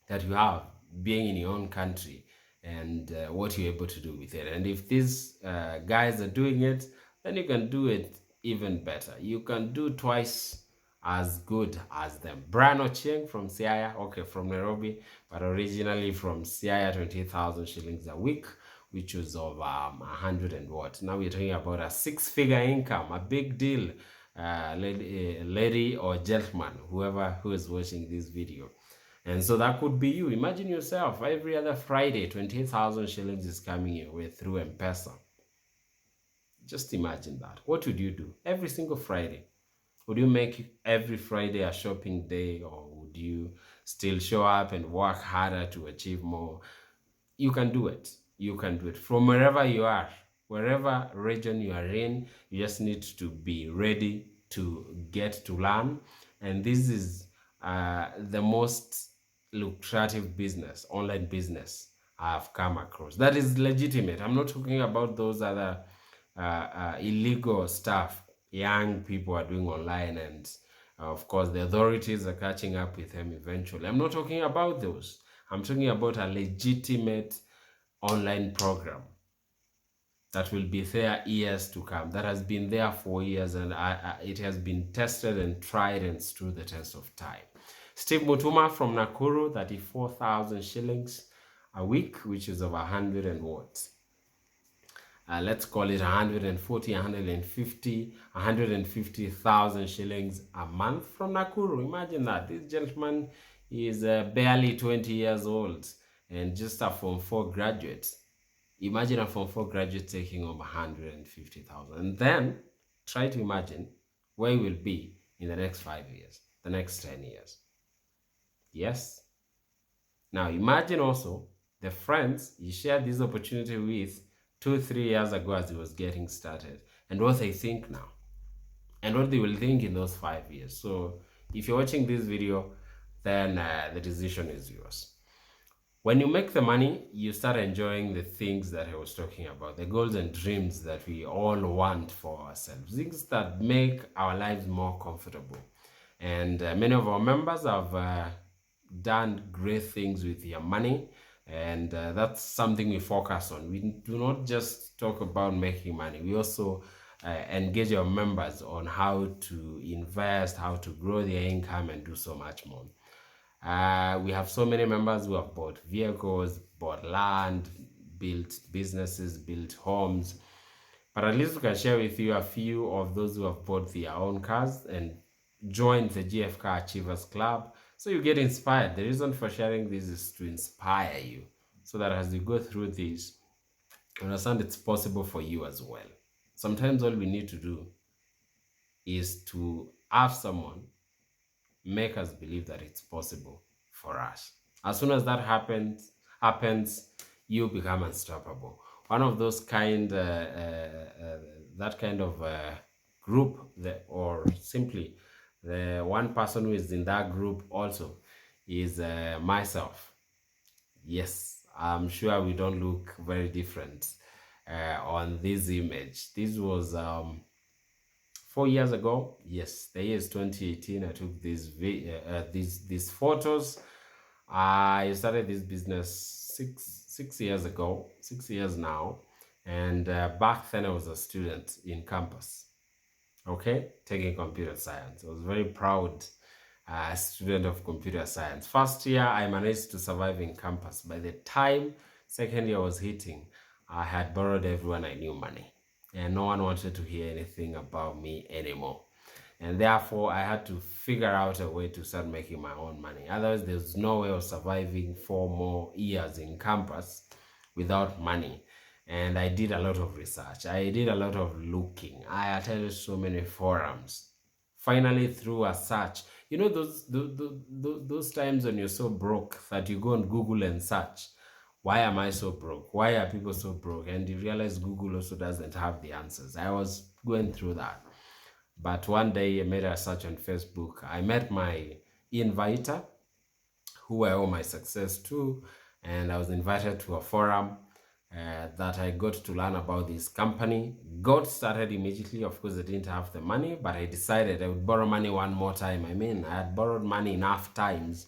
that you have being in your own country, and what you're able to do with it. And if these guys are doing it, then you can do it even better. You can do twice as good as them. Brian Ochieng from Siaya, okay, from Nairobi, but originally from Siaya, 20,000 shillings a week, which was of 100 and what. Now we're talking about a 6-figure income, a big deal, lady or gentleman, who is watching this video. And so that could be you. Imagine yourself, every other Friday, 20,000 shillings is coming your way through M-Pesa. Just imagine that. What would you do every single Friday? Would you make every Friday a shopping day, or would you still show up and work harder to achieve more? You can do it. You can do it from wherever you are, wherever region you are in. You just need to be ready to get to learn. And this is the most lucrative business, online business I've come across. That is legitimate. I'm not talking about those other illegal stuff young people are doing online, and of course the authorities are catching up with them eventually. I'm not talking about those. I'm talking about a legitimate online program that will be there years to come, that has been there for years, and it has been tested and tried and stood the test of time. Steve Mutuma from Nakuru, 34,000 shillings a week, which is over 100 and what? Let's call it 140, 150, 150,000 shillings a month from Nakuru. Imagine that. This gentleman is barely 20 years old, and just a Form 4 graduate. Imagine a Form 4 graduate taking home 150,000. And then try to imagine where you will be in the next 5 years, the next 10 years. Yes. Now imagine also the friends you shared this opportunity with 2-3 years ago as he was getting started, and what they think now, and what they will think in those 5 years. So if you're watching this video, then the decision is yours. When you make the money, you start enjoying the things that I was talking about, the goals and dreams that we all want for ourselves, things that make our lives more comfortable. And many of our members have done great things with their money, and that's something we focus on. We do not just talk about making money, we also engage our members on how to invest, how to grow their income, and do so much more. We have so many members who have bought vehicles, bought land, built businesses, built homes. But at least we can share with you a few of those who have bought their own cars and joined the GF Car Achievers Club. So you get inspired. The reason for sharing this is to inspire you, so that as you go through this, you understand it's possible for you as well. Sometimes all we need to do is to have someone make us believe that it's possible for us. As soon as that happens, you become unstoppable. One of those that kind of group, or simply the one person who is in that group also is myself. Yes, I'm sure we don't look very different on this image. This was 4 years ago. Yes, the year is 2018. I took these photos. I started this business six years ago, 6 years now, and back then I was a student in campus. Okay, taking computer science. I was very proud student of computer science. First year, I managed to survive in campus. By the time second year was hitting, I had borrowed everyone I knew money, and no one wanted to hear anything about me anymore. And therefore, I had to figure out a way to start making my own money. Otherwise, there's no way of surviving 4 more years in campus without money. And I did a lot of research. I did a lot of looking. I attended so many forums. Finally, through a search, you know those times when you're so broke that you go on Google and search, why am I so broke? Why are people so broke? And you realize Google also doesn't have the answers. I was going through that. But one day I made a search on Facebook. I met my inviter, who I owe my success to, and I was invited to a forum that I got to learn about this company. Got started immediately. Of course, I didn't have the money, but I decided I would borrow money one more time. I mean, I had borrowed money enough times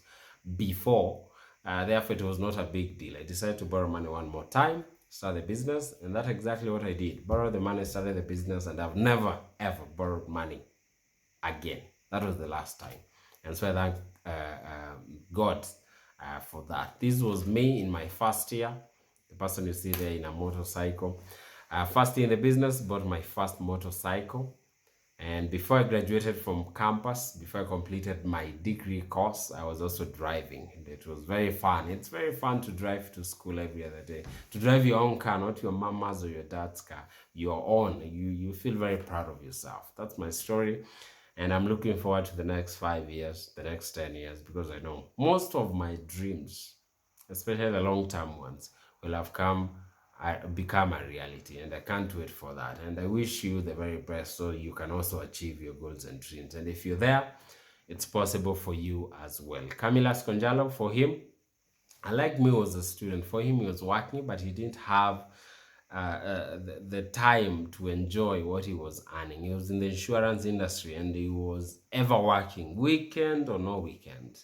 before, therefore it was not a big deal. I decided to borrow money one more time, start the business, and that's exactly what I did. Borrow the money, started the business, and I've never ever borrowed money again. That was the last time, and so I thank God for that. This was me in my first year. The person you see there in a motorcycle. First year in the business, bought my first motorcycle. And before I graduated from campus, before I completed my degree course, I was also driving. And it was very fun. It's very fun to drive to school every other day. To drive your own car, not your mama's or your dad's car, your own. You feel very proud of yourself. That's my story. And I'm looking forward to the next 5 years, the next 10 years, because I know most of my dreams, especially the long-term ones, will have become a reality, and I can't wait for that. And I wish you the very best so you can also achieve your goals and dreams. And if you're there, it's possible for you as well. Camila Sconjalo, for him, unlike me, was a student. For him, he was working, but he didn't have the time to enjoy what he was earning. He was in the insurance industry, and he was ever working, weekend or no weekend.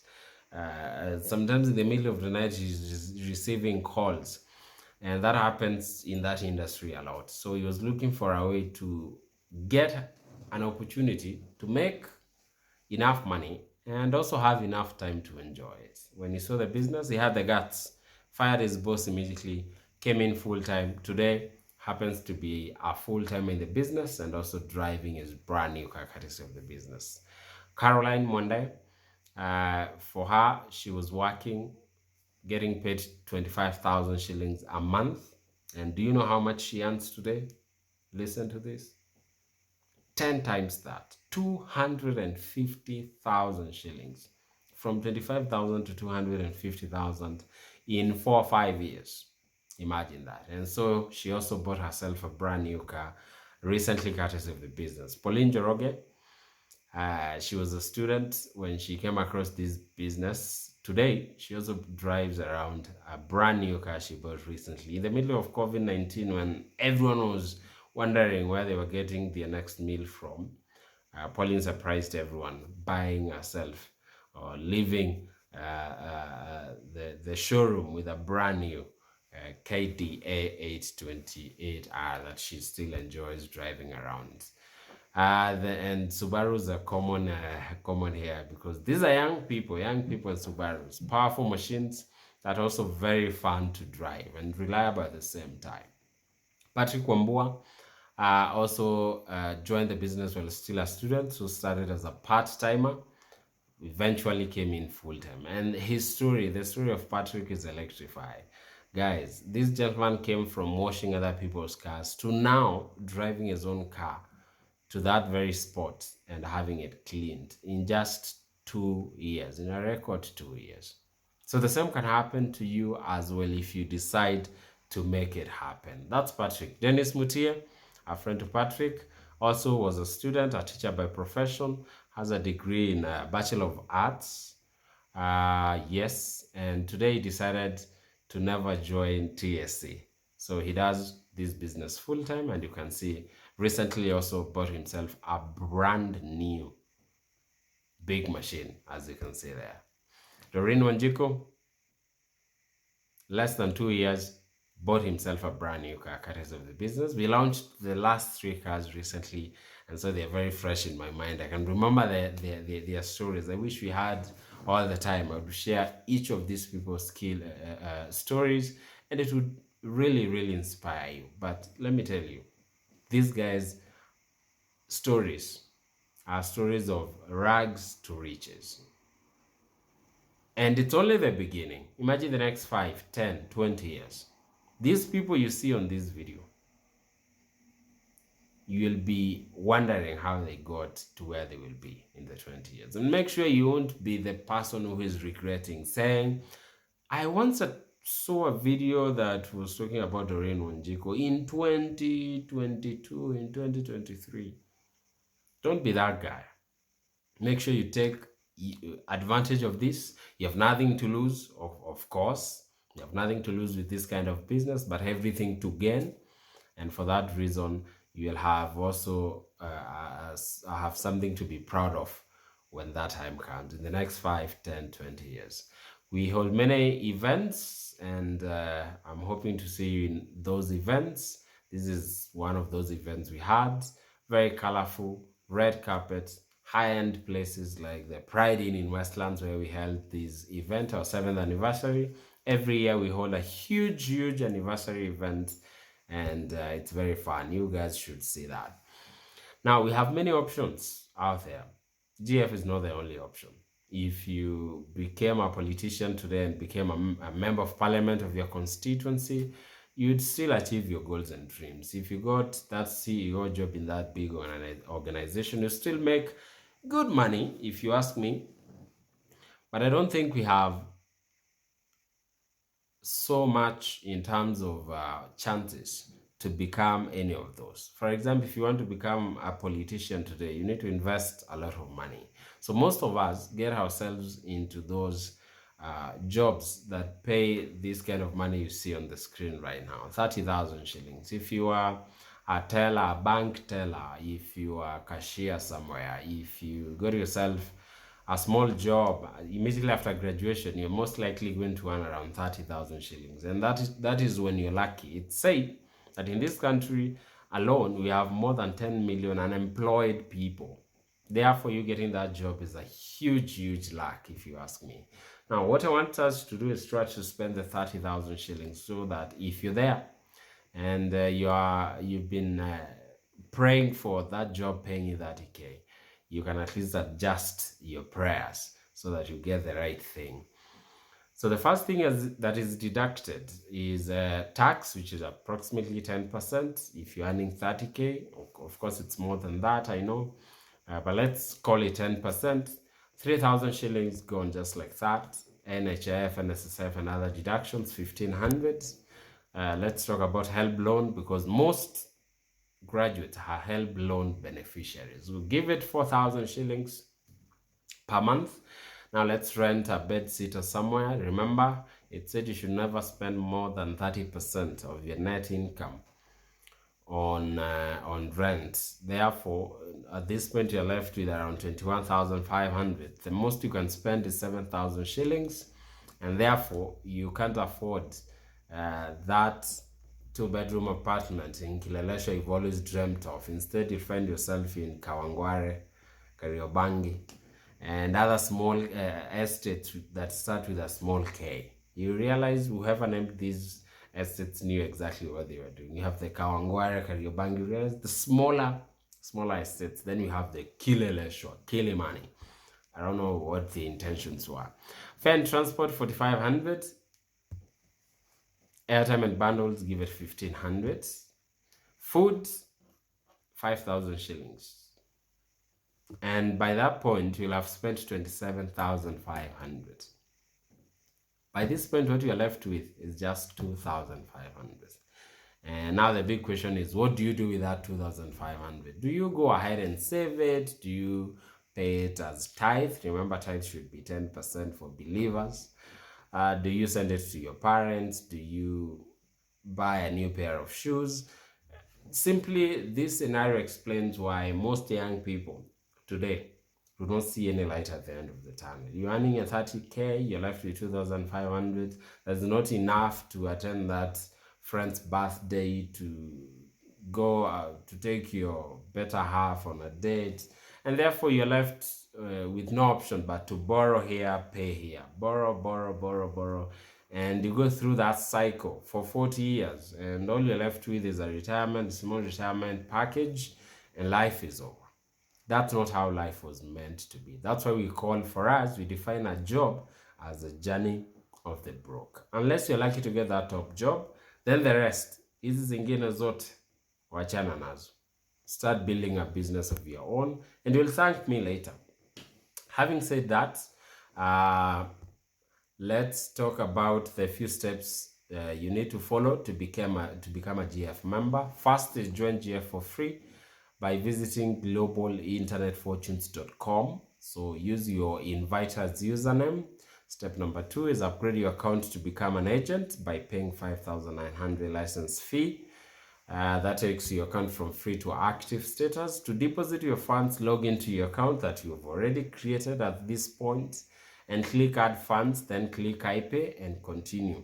Sometimes in the middle of the night, he's receiving calls, and that happens in that industry a lot. So he was looking for a way to get an opportunity to make enough money and also have enough time to enjoy it. When he saw the business, he had the guts, fired his boss immediately, came in full-time. Today happens to be a full-time in the business and also driving his brand new car courtesy of the business. Caroline Monday, for her, she was working getting paid 25,000 shillings a month. And do you know how much she earns today? Listen to this. 10 times that, 250,000 shillings. From 25,000 to 250,000 in 4 or 5 years. Imagine that. And so she also bought herself a brand new car recently, courtesy of the business. Pauline Joroge, she was a student when she came across this business. Today, she also drives around a brand new car she bought recently. In the middle of COVID-19, when everyone was wondering where they were getting their next meal from, Pauline surprised everyone, buying herself or leaving the showroom with a brand new KDA 828R that she still enjoys driving around. And Subarus are common here because these are young people and Subarus, powerful machines that are also very fun to drive and reliable at the same time. Patrick Wambua also joined the business while still a student, who started as a part-timer, eventually came in full-time. And his story, the story of Patrick, is electrifying. Guys, this gentleman came from washing other people's cars to now driving his own car to that very spot and having it cleaned in just 2 years, in a record 2 years. So the same can happen to you as well if you decide to make it happen. That's Patrick. Dennis Mutie, a friend to Patrick, also was a student, a teacher by profession, has a degree in Bachelor of Arts. Yes, and today he decided to never join TSC. So he does this business full time, and you can see recently also bought himself a brand new big machine, as you can see there. Doreen Wanjiku, less than 2 years, bought himself a brand new car, courtesy of the business. We launched the last 3 cars recently, and so they're very fresh in my mind. I can remember their stories. I wish we had all the time. I would share each of these people's stories, and it would really, really inspire you. But let me tell you, these guys' stories are stories of rags to riches. And it's only the beginning. Imagine the next 5, 10, 20 years. These people you see on this video, you will be wondering how they got to where they will be in the 20 years. And make sure you won't be the person who is regretting, saying, I once saw a video that was talking about Doreen Wanjiku in 2022, in 2023. Don't be that guy. Make sure you take advantage of this. You have nothing to lose, of course. You have nothing to lose with this kind of business, but everything to gain. And for that reason, you will have also have something to be proud of when that time comes in the next 5, 10, 20 years. We hold many events, and I'm hoping to see you in those events. This is one of those events we had. Very colorful, red carpet, high-end places like the Pride Inn in Westlands, where we held this event, our 7th anniversary. Every year we hold a huge anniversary event, and it's very fun. You guys should see that. Now, we have many options out there. GF is not the only option. If you became a politician today and became a member of parliament of your constituency, you'd still achieve your goals and dreams. If you got that CEO job in that big organization, you still make good money, if you ask me. But I don't think we have so much in terms of chances to become any of those. For example, if you want to become a politician today, you need to invest a lot of money. So most of us get ourselves into those jobs that pay this kind of money you see on the screen right now, 30,000 shillings. If you are a teller, a bank teller, if you are a cashier somewhere, if you got yourself a small job immediately after graduation, you're most likely going to earn around 30,000 shillings. And that is when you're lucky. It's said that in this country alone, we have more than 10 million unemployed people. Therefore, you getting that job is a huge luck, if you ask me. Now, what I want us to do is try to spend the 30,000 shillings so that if you're there and you've been praying for that job paying you 30K, you can at least adjust your prayers so that you get the right thing. So the first thing that is deducted is tax, which is approximately 10%. If you're earning 30K, of course, it's more than that, I know. But let's call it 10%. 3,000 shillings gone just like that. NHIF, NSSF, and other deductions, 1,500. Let's talk about HELB loan, because most graduates are HELB loan beneficiaries. We'll give it 4,000 shillings per month. Now let's rent a bed sitter somewhere. Remember, it said you should never spend more than 30% of your net income on rent. Therefore, at this point, you're left with around 21,500. The most you can spend is 7,000 shillings, and therefore you can't afford that two-bedroom apartment in Kileleshwa you've always dreamt of. Instead, you find yourself in Kawangware, Kariobangi, and other small estates that start with a small K. You realize whoever named these estates knew exactly what they were doing. You have the Kawangware, Kariobangi, you realize the smaller estates. Then you have the Kileleshwa, Kilimani. I don't know what the intentions were. Fare and transport, 4,500. Airtime and bundles, give it 1,500. Food, 5,000 shillings. And by that point, you'll have spent 27,500. By this point, what you're left with is just 2,500. And now the big question is, what do you do with that 2,500? Do you go ahead and save it? Do you pay it as tithe? Remember, tithe should be 10% for believers. Do you send it to your parents? Do you buy a new pair of shoes? Simply, this scenario explains why most young people today do not see any light at the end of the tunnel. You're earning a 30K, you're left with 2,500. That's not enough to attend that friend's birthday, to go out to take your better half on a date, and therefore you're left with no option but to borrow here, pay here, borrow, and you go through that cycle for 40 years, and all you're left with is a small retirement package, and life is over. That's not how life was meant to be. That's why we define a job as a journey of the broke. Unless you're lucky to get that top job, then the rest, hizi zingine zote wachana nazo. Start building a business of your own, and you'll thank me later. Having said that, let's talk about the few steps you need to follow to become a GF member. First is join GF for free by visiting globalinternetfortunes.com. So use your inviters username. Step number 2 is upgrade your account to become an agent by paying 5,900 license fee. That takes your account from free to active status. To deposit your funds, log into your account that you've already created at this point and click add funds, then click iPay and continue.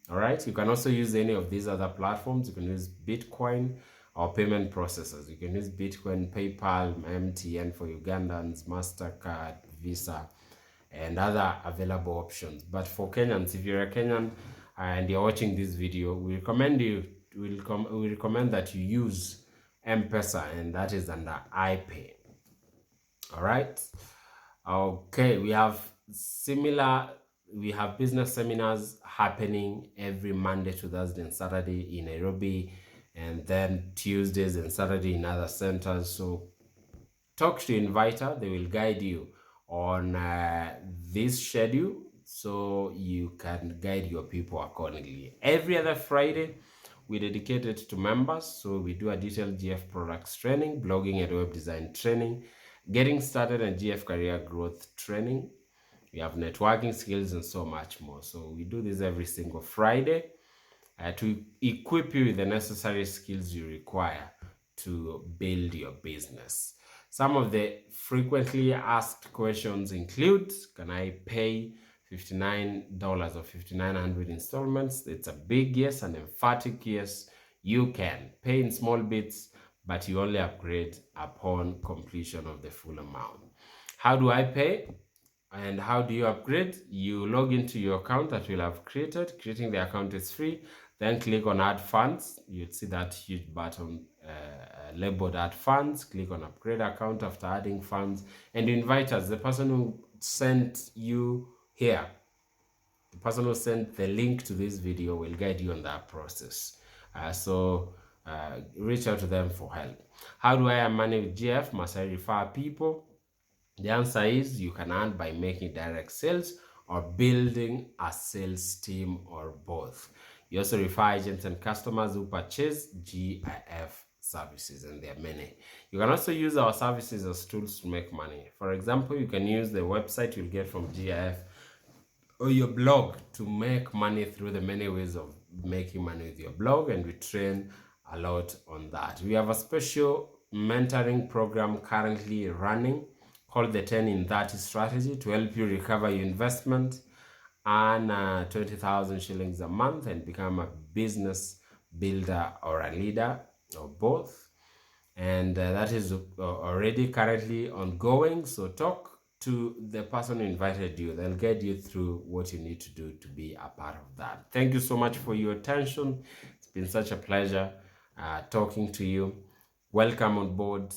All right, you can also use any of these other platforms. You can use Bitcoin or payment processors. You can use Bitcoin, PayPal, MTN for Ugandans, MasterCard, Visa, and other available options. But for Kenyans, if you're a Kenyan and you're watching this video, we recommend that you use M-Pesa, and that is under iPay. All right. Okay, we have business seminars happening every Monday to Thursday and Saturday in Nairobi, and then Tuesdays and Saturday in other centers. So talk to your inviter. They will guide you on this schedule so you can guide your people accordingly. Every other Friday, we dedicate it to members. So we do a detailed GF products training, blogging and web design training, getting started and GF career growth training. We have networking skills and so much more. So we do this every single Friday to equip you with the necessary skills you require to build your business. Some of the frequently asked questions include, can I pay $59 or 5,900 installments? It's a big yes, an emphatic yes. You can pay in small bits, but you only upgrade upon completion of the full amount. How do I pay? And how do you upgrade? You log into your account that you'll have created. Creating the account is free. Then click on add funds. You'd see that huge button labeled add funds. Click on upgrade account after adding funds, and you invite us, the person who sent you here, The person who sent the link to this video will guide you on that process. So reach out to them for help. How do I earn money with GF? Must I refer people? The answer is you can earn by making direct sales or building a sales team or both. You also refer agents and customers who purchase GIF services, and there are many. You can also use our services as tools to make money. For example, you can use the website you'll get from GIF or your blog to make money through the many ways of making money with your blog, and we train a lot on that. We have a special mentoring program currently running called the 10 in 30 strategy to help you recover your investment, earn 20,000 shillings a month, and become a business builder or a leader or both. And that is already currently ongoing. So talk to the person who invited you. They'll guide you through what you need to do to be a part of that. Thank you so much for your attention. It's been such a pleasure talking to you. Welcome on board.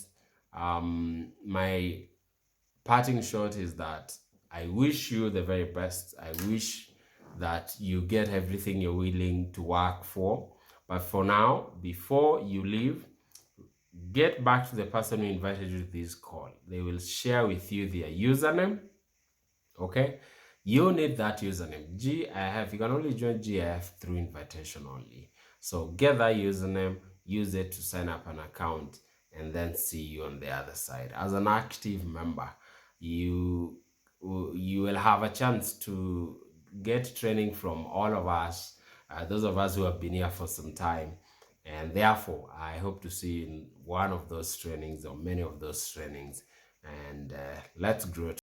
My parting shot is that I wish you the very best. I wish that you get everything you're willing to work for. But for now, before you leave, get back to the person who invited you to this call. They will share with you their username. Okay, you need that username. GIF, you can only join GIF through invitation only. So get that username, use it to sign up an account, and then see you on the other side. As an active member, you will have a chance to get training from all of us, those of us who have been here for some time. And therefore, I hope to see you in one of those trainings or many of those trainings. And let's grow